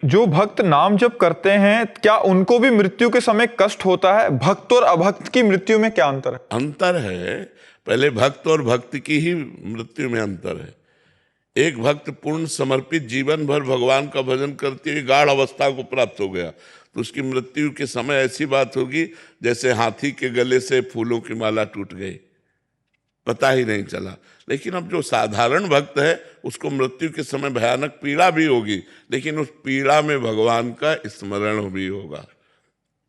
जो भक्त नाम जप करते हैं, क्या उनको भी मृत्यु के समय कष्ट होता है? भक्त और अभक्त की मृत्यु में क्या अंतर है? अंतर है, पहले भक्त और भक्त की ही मृत्यु में अंतर है। एक भक्त पूर्ण समर्पित जीवन भर भगवान का भजन करते हुए गाढ़ अवस्था को प्राप्त हो गया, तो उसकी मृत्यु के समय ऐसी बात होगी जैसे हाथी के गले से फूलों की माला टूट गई, पता ही नहीं चला। लेकिन अब जो साधारण भक्त है उसको मृत्यु के समय भयानक पीड़ा भी होगी, लेकिन उस पीड़ा में भगवान का स्मरण भी होगा।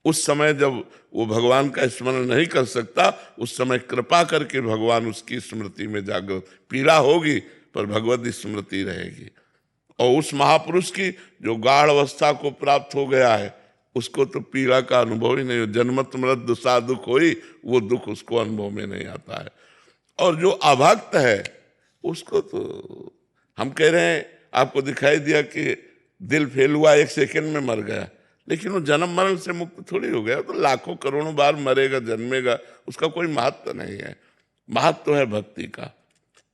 उस समय जब वो भगवान का स्मरण नहीं कर सकता, उस समय कृपा करके भगवान उसकी स्मृति में जागृत, पीड़ा होगी पर भगवत स्मृति रहेगी। और उस महापुरुष की जो गाढ़ अवस्था को प्राप्त हो गया है, उसको तो पीड़ा का अनुभव ही नहीं हो, जन्मत मृत दुसा दुख होई, वो दुख उसको अनुभव में नहीं आता है। और जो अभक्त है उसको तो हम कह रहे हैं, आपको दिखाई दिया कि दिल फेल हुआ, 1 सेकंड में मर गया, लेकिन वो जन्म मरण से मुक्त थोड़ी हो गया, तो लाखों करोड़ों बार मरेगा, जन्मेगा, उसका कोई महत्व नहीं है। महत्व है भक्ति का,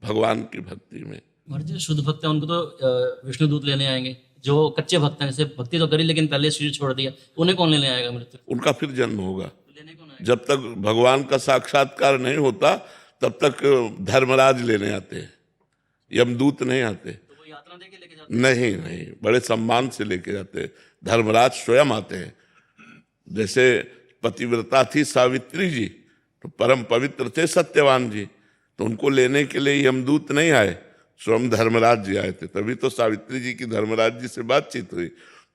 भगवान की भक्ति में। और जो शुद्ध भक्त है उनको तो विष्णु दूत लेने आएंगे। जो कच्चे भक्त हैं, जैसे भक्ति तो करी लेकिन पहले शरीर छोड़ दिया, उन्हें कौन लेने आएगा मृत्यु? उनका फिर जन्म होगा। लेने कौन आएगा? जब तक भगवान का साक्षात्कार नहीं होता तब तक धर्मराज लेने आते हैं, यमदूत नहीं आते। तो वो यात्रा दे के लेके जाते नहीं नहीं, बड़े सम्मान से लेके जाते हैं, धर्मराज स्वयं आते हैं। जैसे पतिव्रता थी सावित्री जी, तो परम पवित्र थे सत्यवान जी, तो उनको लेने के लिए यमदूत नहीं आए, स्वयं धर्मराज जी आए थे, तभी तो सावित्री जी की धर्मराज जी से बातचीत हुई।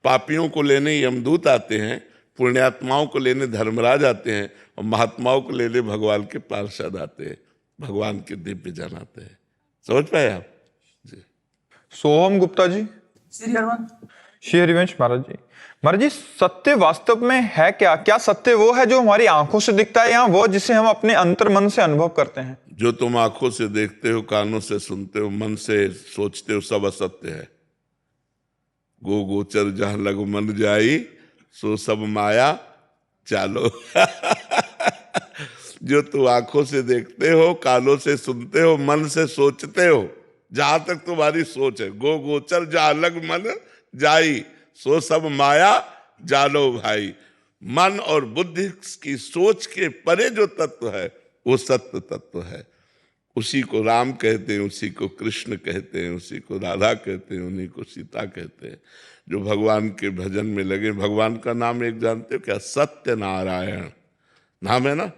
पापियों को लेने यमदूत आते हैं, पुण्यात्माओं को लेने धर्मराज आते हैं, और महात्माओं को लेने भगवान के पार्षद आते हैं, भगवान के दिव्य जन आते हैं। समझ पाए आप जी? सोहम गुप्ता जी। श्री हरिवंश महाराज जी। महाराज जी, सत्य वास्तव में है क्या? क्या सत्य वो है जो हमारी आंखों से दिखता है, या वो जिसे हम अपने अंतर मन से अनुभव करते हैं? जो तुम आंखों से देखते हो, कानों से सुनते हो, मन से सोचते हो, सब असत्य है। गो गोचर जहां लग मन जाई, सो सब माया चालो। जो तुम आंखों से देखते हो, कानों से सुनते हो, मन से सोचते हो, जहां तक तुम्हारी सोच है, गो गोचर जहां लग मन जाई, सो सब माया जालो भाई। मन और बुद्धि की सोच के परे जो तत्व है वो सत्य तत्व है। उसी को राम कहते हैं, उसी को कृष्ण कहते हैं, उसी को राधा कहते हैं, उन्हीं को सीता कहते हैं। जो भगवान के भजन में लगे, भगवान का नाम एक जानते हो क्या? सत्य नारायण नाम है ना।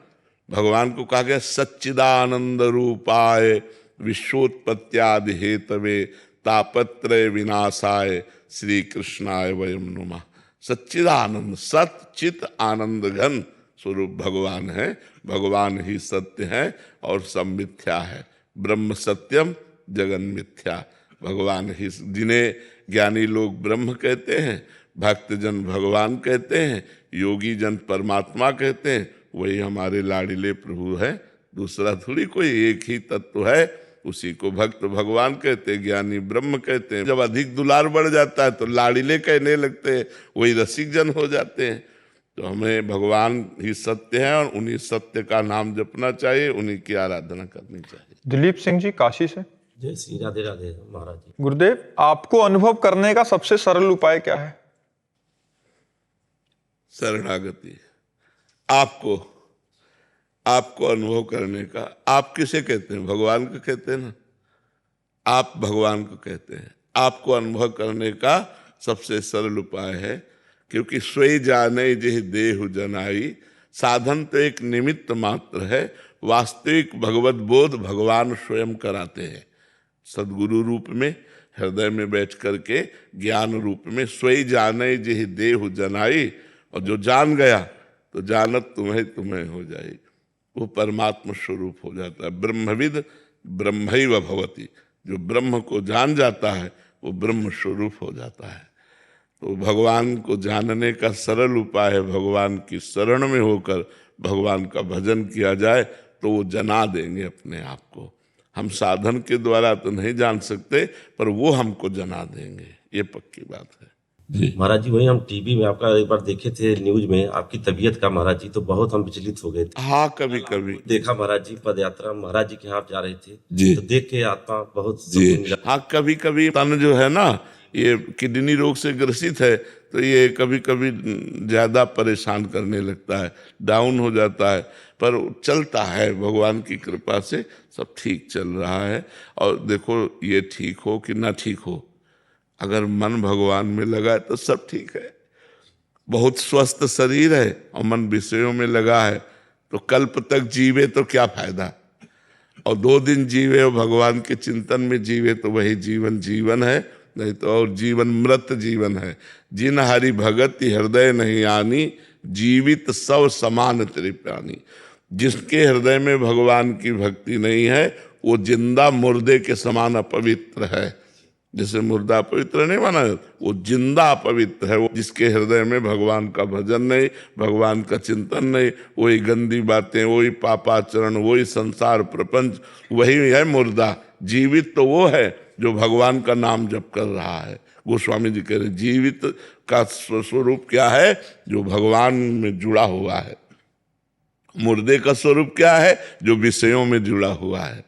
भगवान को कहा गया सच्चिदानंद रूपाय विश्वोत्पत्त्यादि हेतवे तापत्रय विनाशाय श्री कृष्णाय वयम नुमा। सच्चिदानंद, सत चित आनंद घन स्वरूप भगवान है। भगवान ही सत्य है और सब मिथ्या है। ब्रह्म सत्यम जगन मिथ्या। भगवान ही, जिन्हें ज्ञानी लोग ब्रह्म कहते हैं, भक्तजन भगवान कहते हैं, योगी जन परमात्मा कहते हैं, वही हमारे लाडिले प्रभु है। दूसरा थोड़ी कोई, एक ही तत्व है, उसी को भक्त भगवान कहते हैं, ज्ञानी ब्रह्म कहते हैं। जब अधिक दुलार बढ़ जाता है तो लाडिले कहने लगते हैं, वही रसिक जन हो जाते हैं। तो हमें भगवान ही सत्य है और उन्हीं सत्य का नाम जपना चाहिए, उन्हीं की आराधना करनी चाहिए। दिलीप सिंह जी काशी से। जय श्री राधे राधे महाराज जी। गुरुदेव, आपको अनुभव करने का सबसे सरल उपाय क्या है? शरणागति। आपको अनुभव करने का, आप किसे कहते हैं? भगवान को कहते हैं ना। आप भगवान को कहते हैं। आपको अनुभव करने का सबसे सरल उपाय है, क्योंकि स्वयं जाने जिह देहु जनाई। साधन तो एक निमित्त मात्र है, वास्तविक भगवत बोध भगवान स्वयं कराते हैं। सदगुरु रूप में हृदय में बैठ करके ज्ञान रूप में स्वयं जाने जिह देहु जनाई, और जो जान गया तो जानत तुम्हें हो जाए, वो परमात्मा स्वरूप हो जाता है। ब्रह्मविद ब्रह्मैव भवति। जो ब्रह्म को जान जाता है वो ब्रह्म स्वरूप हो जाता है। तो भगवान को जानने का सरल उपाय है, भगवान की शरण में होकर भगवान का भजन किया जाए तो वो जना देंगे अपने आप को। हम साधन के द्वारा तो नहीं जान सकते, पर वो हमको जना देंगे, ये पक्की बात है जी। महाराज जी, वही हम टीवी में आपका एक बार देखे थे, न्यूज में आपकी तबीयत का महाराज जी, तो बहुत हम विचलित हो गए थे। हाँ, कभी कभी देखा महाराज जी, पद यात्रा महाराज जी के यहाँ आप जा रहे थे जी, तो देख के आत्मा बहुत जी। सुकून मिला। हाँ, कभी कभी तन जो है ना ये किडनी रोग से ग्रसित है तो ये कभी कभी ज़्यादा परेशान करने लगता है, डाउन हो जाता है, पर चलता है, भगवान की कृपा से सब ठीक चल रहा है। और देखो ये ठीक हो कि ना ठीक हो, अगर मन भगवान में लगा है तो सब ठीक है। बहुत स्वस्थ शरीर है और मन विषयों में लगा है तो कल्प तक जीवे तो क्या फायदा, और 2 दिन जीवे और भगवान के चिंतन में जीवे तो वही जीवन जीवन है, नहीं तो और जीवन मृत जीवन है। जिन हरि भगत हृदय नहीं आनी, जीवित सब समान त्रिप्राणी। जिसके हृदय में भगवान की भक्ति नहीं है वो जिंदा मुर्दे के समान अपवित्र है। जैसे मुर्दा अपवित्र नहीं माना, वो जिंदा अपवित्र है। वो जिसके हृदय में भगवान का भजन नहीं, भगवान का चिंतन नहीं, वही गंदी बातें, वही पापाचरण, वही संसार प्रपंच, वही है मुर्दा। जीवित तो वो है जो भगवान का नाम जप कर रहा है। गोस्वामी जी कह रहे जीवित का स्वरूप क्या है, जो भगवान में जुड़ा हुआ है। मुर्दे का स्वरूप क्या है, जो विषयों में जुड़ा हुआ है।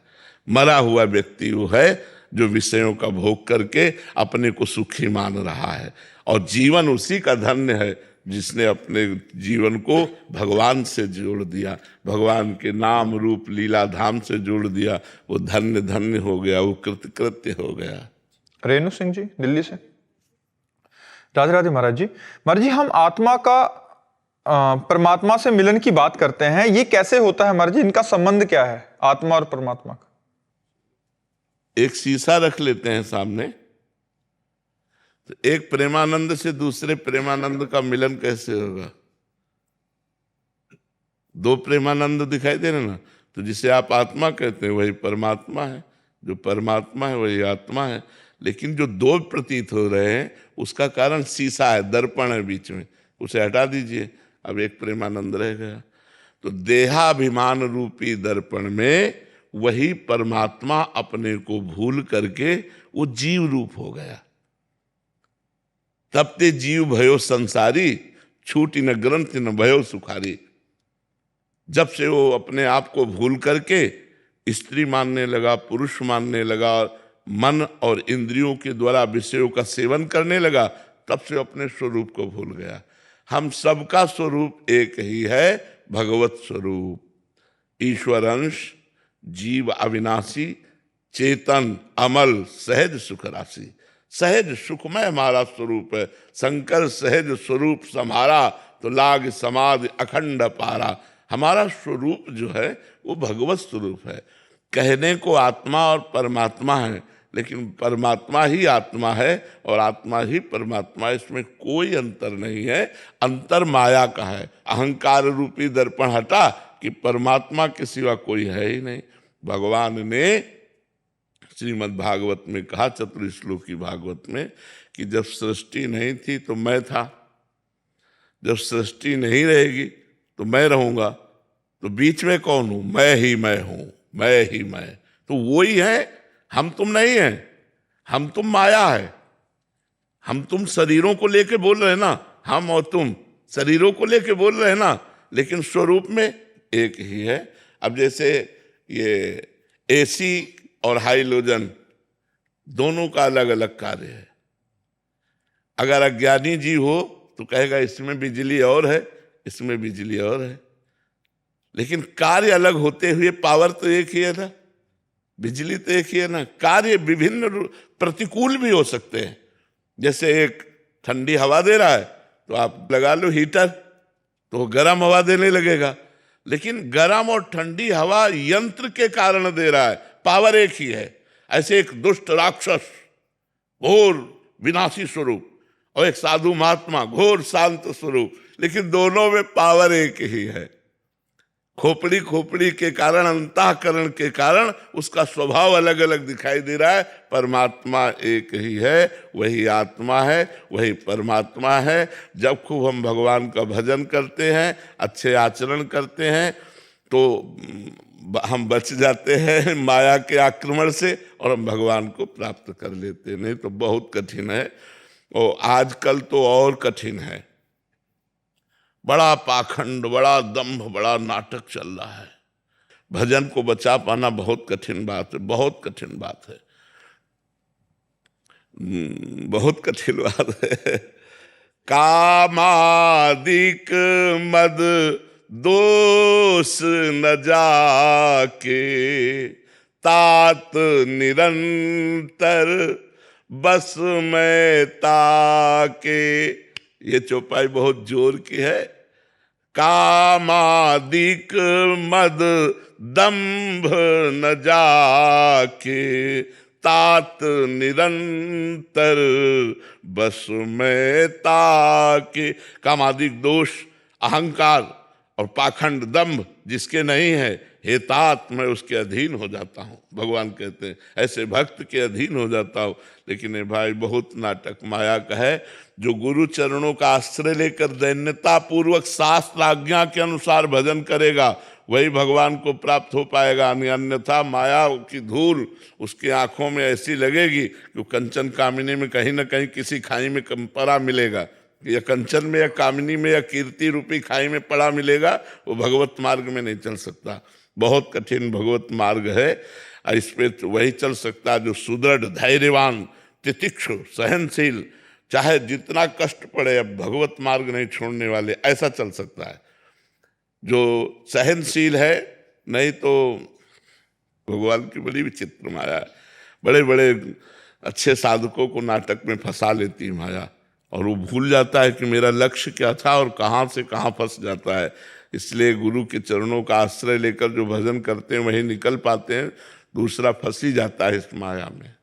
मरा हुआ व्यक्ति वो है जो विषयों का भोग करके अपने को सुखी मान रहा है, और जीवन उसी का धन्य है जिसने अपने जीवन को भगवान से जोड़ दिया, भगवान के नाम रूप लीला धाम से जोड़ दिया। वो धन्य धन्य हो गया, वो कृतकृत्य हो गया। रेणु सिंह जी दिल्ली से। राधे राधे महाराज जी। महाराज जी, हम आत्मा का परमात्मा से मिलन की बात करते हैं, ये कैसे होता है महाराज जी? इनका संबंध क्या है, आत्मा और परमात्मा का? एक शीशा रख लेते हैं सामने, तो एक प्रेमानंद से दूसरे प्रेमानंद का मिलन कैसे होगा? 2 प्रेमानंद दिखाई दे रहे ना, तो जिसे आप आत्मा कहते हैं वही परमात्मा है, जो परमात्मा है वही आत्मा है। लेकिन जो 2 प्रतीत हो रहे हैं उसका कारण शीशा है, दर्पण है बीच में, उसे हटा दीजिए, अब एक प्रेमानंद रह गया। तो देहाभिमान रूपी दर्पण में वही परमात्मा अपने को भूल करके वो जीव रूप हो गया। तब ते जीव भयो संसारी, छूटी न ग्रंथ न भयो सुखारी। जब से वो अपने आप को भूल करके स्त्री मानने लगा, पुरुष मानने लगा, मन और इंद्रियों के द्वारा विषयों का सेवन करने लगा, तब से अपने स्वरूप को भूल गया। हम सबका स्वरूप एक ही है, भगवत स्वरूप, ईश्वर अंश, जीव अविनाशी, चेतन अमल, सहज सुख राशि। सहज सुखमय हमारा स्वरूप है। शंकर सहज स्वरूप समारा, तो लाग समाधि अखंड पारा। हमारा स्वरूप जो है वो भगवत स्वरूप है। कहने को आत्मा और परमात्मा है, लेकिन परमात्मा ही आत्मा है और आत्मा ही परमात्मा है, इसमें कोई अंतर नहीं है। अंतर माया का है। अहंकार रूपी दर्पण हटा कि परमात्मा के सिवा कोई है ही नहीं। भगवान ने श्रीमद् भागवत में कहा, चतुर्श्लोकी भागवत में, कि जब सृष्टि नहीं थी तो मैं था, जब सृष्टि नहीं रहेगी तो मैं रहूंगा, तो बीच में कौन हूं? मैं ही मैं हूं, मैं ही मैं। तो वो ही है, हम तुम नहीं है, हम तुम माया है। हम तुम शरीरों को लेके बोल रहे हैं ना, हम और तुम शरीरों को लेके बोल रहे हैं ना, लेकिन स्वरूप में एक ही है। अब जैसे ये एसी और हाइलोजन दोनों का अलग अलग कार्य है। अगर अज्ञानी जी हो तो कहेगा इसमें बिजली और है, इसमें बिजली और है, लेकिन कार्य अलग होते हुए पावर तो एक ही है ना, बिजली तो एक ही है ना। कार्य विभिन्न प्रतिकूल भी हो सकते हैं। जैसे एक ठंडी हवा दे रहा है तो आप लगा लो हीटर, तो वो गर्म हवा देने लगेगा, लेकिन गर्म और ठंडी हवा यंत्र के कारण दे रहा है, पावर एक ही है। ऐसे एक दुष्ट राक्षस घोर विनाशी स्वरूप और एक साधु महात्मा घोर शांत स्वरूप, लेकिन दोनों में पावर एक ही है। खोपड़ी खोपड़ी के कारण, अंतःकरण के कारण उसका स्वभाव अलग अलग दिखाई दे रहा है। परमात्मा एक ही है, वही आत्मा है, वही परमात्मा है। जब खूब हम भगवान का भजन करते हैं, अच्छे आचरण करते हैं, तो हम बच जाते हैं माया के आक्रमण से और हम भगवान को प्राप्त कर लेते हैं। नहीं तो बहुत कठिन है, और आजकल तो और कठिन है। बड़ा पाखंड, बड़ा दंभ, बड़ा नाटक चल रहा है। भजन को बचा पाना बहुत कठिन बात है, बहुत कठिन बात है। बहुत कठिन बात है। कामादिक मद दोष न जाके, तात निरंतर बस में ताके। ये चौपाई बहुत जोर की है। कामादिक मद दंभ न जाके, तात निरंतर बस में ताके। कामादिक दोष, अहंकार और पाखंड, दंभ जिसके नहीं है, हे तात मैं उसके अधीन हो जाता हूँ। भगवान कहते हैं ऐसे भक्त के अधीन हो जाता हूँ। लेकिन ये भाई बहुत नाटक माया का है। जो गुरु चरणों का आश्रय लेकर दैन्यता पूर्वक शास्त्र आज्ञा के अनुसार भजन करेगा वही भगवान को प्राप्त हो पाएगा। अन्यथा माया की धूल उसकी आंखों में ऐसी लगेगी कि कंचन कामिनी में कहीं ना कहीं किसी खाई में पड़ा मिलेगा, या कंचन में या कामिनी में या कीर्ति रूपी खाई में पड़ा मिलेगा। वो भगवत मार्ग में नहीं चल सकता। बहुत कठिन भगवत मार्ग है। इस पे तो वही चल सकता है जो सुदृढ़, धैर्यवान, तितिक्षु, सहनशील, चाहे जितना कष्ट पड़े अब भगवत मार्ग नहीं छोड़ने वाले, ऐसा चल सकता है। जो सहनशील है, नहीं तो भगवान की बड़ी विचित्र माया है। बड़े बड़े अच्छे साधकों को नाटक में फंसा लेती है माया, और वो भूल जाता है कि मेरा लक्ष्य क्या था और कहाँ से कहाँ फंस जाता है। इसलिए गुरु के चरणों का आश्रय लेकर जो भजन करते हैं वही निकल पाते हैं, दूसरा फंस ही जाता है इस माया में।